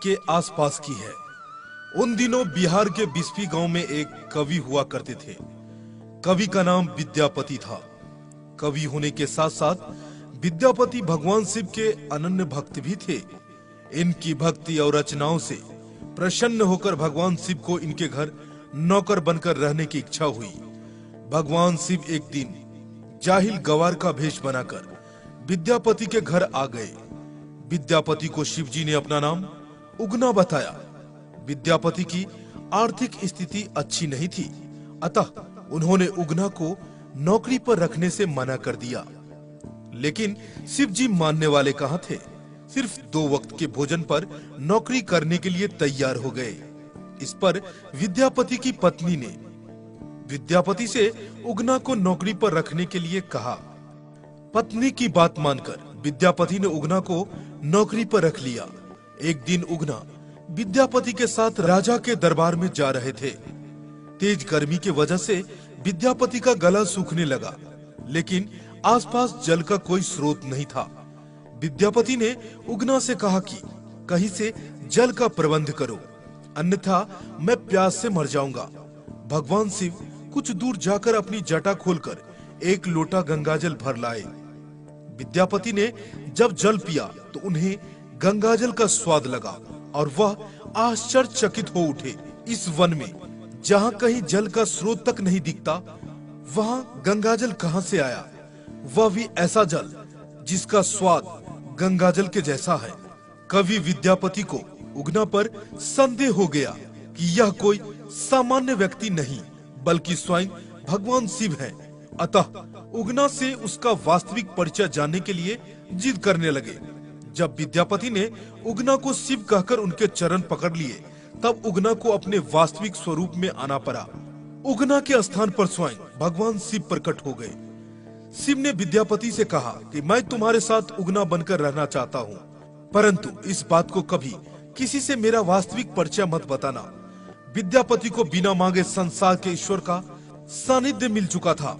के आसपास की है। उन दिनों बिहार के बिस्फी गांव में एक कवि हुआ करते थे। कवि का नाम विद्यापति था। कवि होने के साथ साथ विद्यापति भगवान शिव के अनन्य भक्त भी थे। इनकी भक्ति और रचनाओं से प्रसन्न होकर भगवान शिव को इनके घर नौकर बनकर रहने की इच्छा हुई। भगवान शिव एक दिन जाहिल गवार का भेष बनाकर विद्यापति के घर आ गए। विद्यापति को शिव जी ने अपना नाम उगना बताया। विद्यापति की आर्थिक स्थिति अच्छी नहीं थी, अतः उन्होंने उगना को नौकरी पर रखने से मना कर दिया। लेकिन शिव जी मानने वाले कहाँ थे। सिर्फ 2 वक्त के भोजन पर नौकरी करने के लिए तैयार हो गए। इस पर विद्यापति की पत्नी ने विद्यापति से उगना को नौकरी पर रखने के लिए कहा। पत्नी की बात मानकर विद्यापति ने उगना को नौकरी पर रख लिया। एक दिन उगना विद्यापति के साथ राजा के दरबार में जा रहे थे। तेज गर्मी की वजह से विद्यापति का गला सूखने लगा, लेकिन आसपास जल का कोई स्रोत नहीं था। विद्यापति ने उगना से कहा कि कहीं से जल का प्रबंध करो, अन्यथा मैं प्यास से मर जाऊंगा। भगवान शिव कुछ दूर जाकर अपनी जटा खोलकर एक लोटा गंगाजल भर लाए। विद्यापति ने जब जल पिया तो उन्हें गंगाजल का स्वाद लगा और वह आश्चर्यचकित हो उठे। इस वन में जहाँ कहीं जल का स्रोत तक नहीं दिखता, वहाँ गंगाजल कहाँ से आया? वह भी ऐसा जल जिसका स्वाद गंगाजल के जैसा है। कवि विद्यापति को उगना पर संदेह हो गया कि यह कोई सामान्य व्यक्ति नहीं बल्कि स्वयं भगवान शिव है। अतः उगना से उसका वास्तविक परिचय जानने के लिए जिद करने लगे। जब विद्यापति ने उगना को शिव कहकर उनके चरण पकड़ लिए, तब उगना को अपने वास्तविक स्वरूप में आना पड़ा। उगना के स्थान पर स्वयं भगवान शिव प्रकट हो गए। शिव ने विद्यापति से कहा कि मैं तुम्हारे साथ उगना बनकर रहना चाहता हूँ, परंतु इस बात को कभी किसी से मेरा वास्तविक परिचय मत बताना। विद्यापति को बिना मांगे संसार के ईश्वर का सानिध्य मिल चुका था।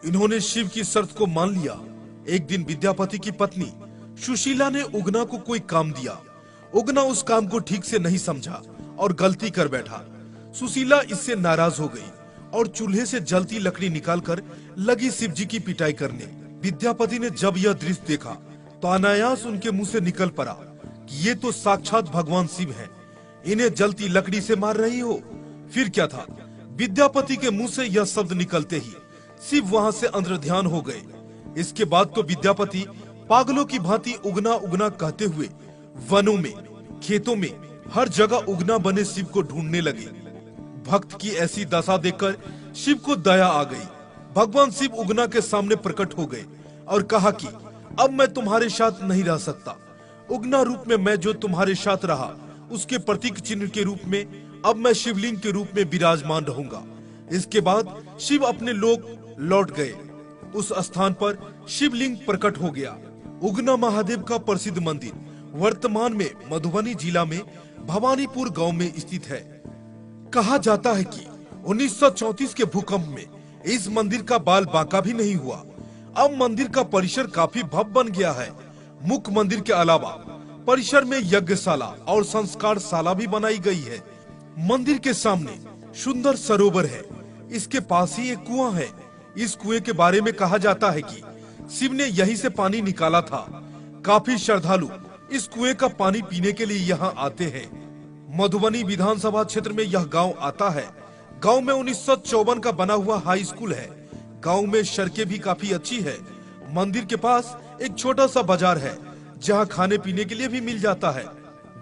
इन्होंने शिव की शर्त को मान लिया। एक दिन विद्यापति की पत्नी सुशीला ने उगना को कोई काम दिया। उगना उस काम को ठीक से नहीं समझा और गलती कर बैठा। सुशीला इससे नाराज हो गई और चूल्हे से जलती लकड़ी निकालकर लगी शिव जी की पिटाई करने। विद्यापति ने जब यह दृश्य देखा तो अनायास उनके मुंह से निकल पड़ा कि ये तो साक्षात भगवान शिव हैं। इन्हें जलती लकड़ी से मार रही हो। फिर क्या था, विद्यापति के मुंह से यह शब्द निकलते ही शिव वहां से अंतर्ध्यान हो गए। इसके बाद तो विद्यापति पागलों की भांति उगना उगना कहते हुए वनों में, खेतों में, हर जगह उगना बने शिव को ढूंढने लगे। भक्त की ऐसी दशा देखकर शिव को दया आ गई। भगवान शिव उगना के सामने प्रकट हो गए और कहा कि अब मैं तुम्हारे साथ नहीं रह सकता। उगना रूप में मैं जो तुम्हारे साथ रहा, उसके प्रतीक चिन्ह के रूप में अब मैं शिवलिंग के रूप में विराजमान रहूंगा। इसके बाद शिव अपने लोक लौट गए। उस स्थान पर शिवलिंग प्रकट हो गया। उगना महादेव का प्रसिद्ध मंदिर वर्तमान में मधुबनी जिला में भवानीपुर गांव में स्थित है। कहा जाता है कि 1934 के भूकंप में इस मंदिर का बाल बांका भी नहीं हुआ। अब मंदिर का परिसर काफी भव्य बन गया है। मुख्य मंदिर के अलावा परिसर में यज्ञशाला और संस्कारशाला भी बनाई गई है। मंदिर के सामने सुंदर सरोवर है। इसके पास ही एक कुआं है। इस कुएं के बारे में कहा जाता है कि शिव ने यहीं से पानी निकाला था। काफी श्रद्धालु इस कुएं का पानी पीने के लिए यहाँ आते हैं। मधुबनी विधानसभा क्षेत्र में यह गांव आता है। गांव में 1954 का बना हुआ हाई स्कूल है। गांव में सड़कें भी काफी अच्छी है। मंदिर के पास एक छोटा सा बाजार है जहां खाने पीने के लिए भी मिल जाता है।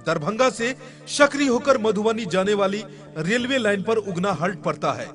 दरभंगा से सकरी होकर मधुबनी जाने वाली रेलवे लाइन पर उगना हल्ट पड़ता है।